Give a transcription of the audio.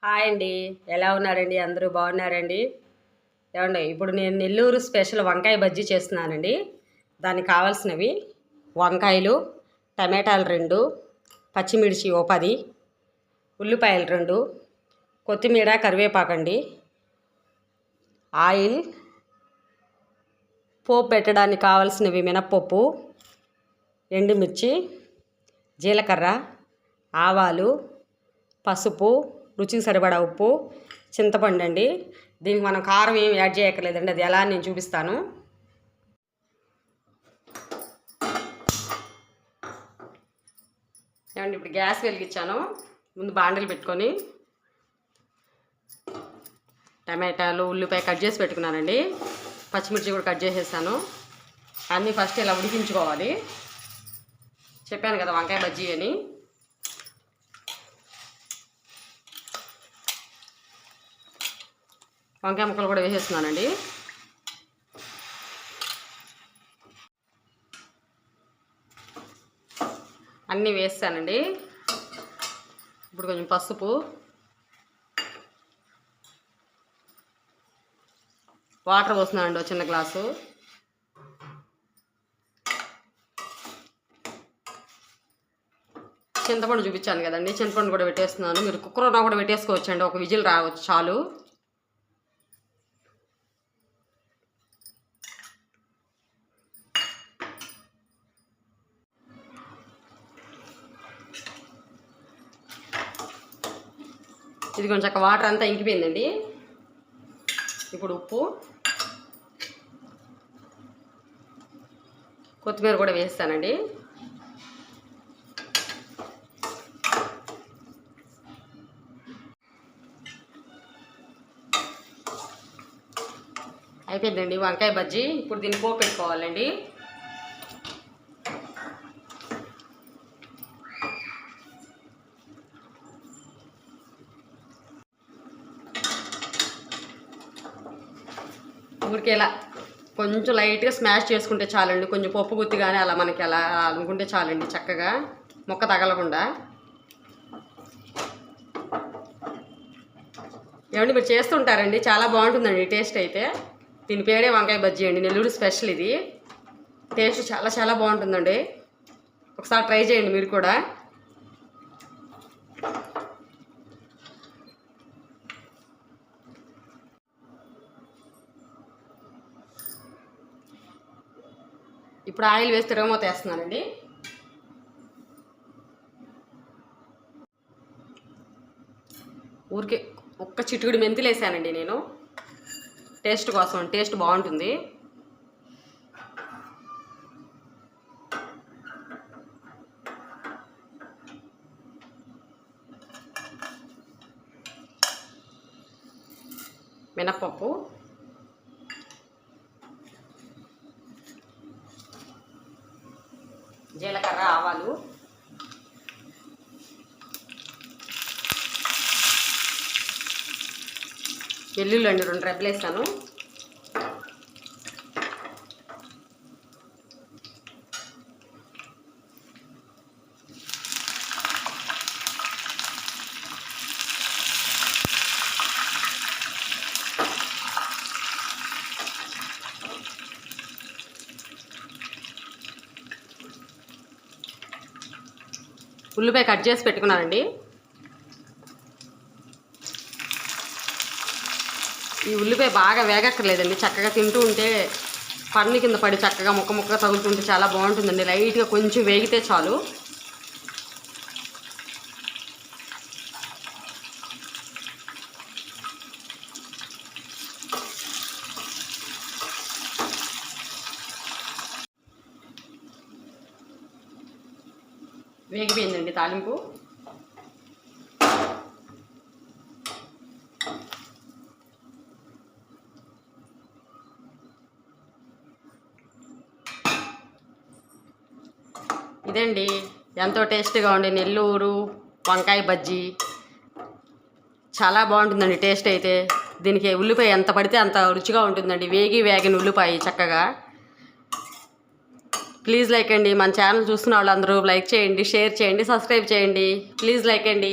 Hi అండి, ఎలా ఉన్నారండి? అందరూ బాగున్నారండి? ఏమండి, ఇప్పుడు నేను నెల్లూరు స్పెషల్ వంకాయ బజ్జీ చేస్తున్నానండి. దానికి కావాల్సినవి వంకాయలు, టమాటాలు 2, పచ్చిమిర్చి 10, ఉల్లిపాయలు 2, కొత్తిమీర కరివేపాకండి, ఆయిల్, పోపు పెట్టడానికి కావాల్సినవి మినప్పప్పు, ఎండుమిర్చి, జీలకర్ర, ఆవాలు, పసుపు, రుచికి సరిపడా ఉప్పు, చింతపండు అండి. దీనికి మనం కారం ఏమి యాడ్ చేయక్కర్లేదండి, అది ఎలా నేను చూపిస్తాను. ఏమండి, ఇప్పుడు గ్యాస్ వెలిగించాను. ముందు బాండలు పెట్టుకొని టమాటాలు, ఉల్లిపాయ కట్ చేసి పెట్టుకున్నానండి. పచ్చిమిర్చి కూడా కట్ చేసేసాను. అన్నీ ఫస్ట్ ఇలా ఉడికించుకోవాలి. చెప్పాను కదా వంకాయ బజ్జీ అని. వంకాయ ముక్కలు కూడా వేసేస్తున్నానండి. అన్నీ వేస్తానండి. ఇప్పుడు కొంచెం పసుపు, వాటర్ పోస్తున్నానండి ఒక చిన్న గ్లాసు. చింతపండు చూపించాను కదండి, చింతపండు కూడా పెట్టేస్తున్నాను. మీరు కుక్కర్లో కూడా పెట్టేసుకోవచ్చండి, ఒక విజిల్ రావచ్చు చాలు. ఇది కొంచెం వాటర్ అంతా ఇంకిపోయిందండి. ఇప్పుడు ఉప్పు, కొత్తిమీర కూడా వేస్తానండి. అయిపోయిందండి వంకాయ బజ్జీ. ఇప్పుడు దీన్ని పోపు పెట్టుకోవాలండి. ఊరికేలా కొంచెం లైట్గా స్మాష్ చేసుకుంటే చాలండి. కొంచెం పప్పు గుత్తి కానీ అలా మనకి అలా అనుకుంటే చాలండి, చక్కగా మొక్క తగలకుండా. ఏమండి, మీరు చేస్తుంటారండి, చాలా బాగుంటుందండి టేస్ట్ అయితే. దీని పేరే వంకాయ బజ్జీ అండి, నెల్లూరు స్పెషల్ ఇది. టేస్ట్ చాలా చాలా బాగుంటుందండి. ఒకసారి ట్రై చేయండి మీరు కూడా. ఇప్పుడు ఆయిల్ వేసి తిరగమూత వేస్తున్నానండి. ఊరికే ఒక్క చిటికెడు మెంతులు వేసానండి నేను, టేస్ట్ కోసం. టేస్ట్ బాగుంటుంది. మినప్పప్పు, జీలకర్ర, ఆవాలు, వెల్లుల్లి అండి 2 రెబ్బలు వేస్తాను. ఉల్లిపాయ కట్ చేసి పెట్టుకున్నానండి. ఈ ఉల్లిపాయ బాగా వేగక్కర్లేదండి, చక్కగా తింటూ ఉంటే పన్ను కింద పడి చక్కగా ముక్క ముక్క తగులుతుంటే చాలా బాగుంటుందండి. లైట్గా కొంచెం వేగితే చాలు. వేగిపోయిందండి తాలింపు. ఇదండి ఎంతో టేస్టీగా ఉండే నెల్లూరు వంకాయ బజ్జీ. చాలా బాగుంటుందండి టేస్ట్ అయితే. దీనికి ఉల్లిపాయ ఎంత పడితే అంత రుచిగా ఉంటుందండి, వేగిన ఉల్లిపాయ చక్కగా. ప్లీజ్ లైక్ అండి. మన ఛానల్ చూస్తున్న వాళ్ళందరూ లైక్ చేయండి, షేర్ చేయండి, సబ్స్క్రైబ్ చేయండి. ప్లీజ్ లైక్ అండి.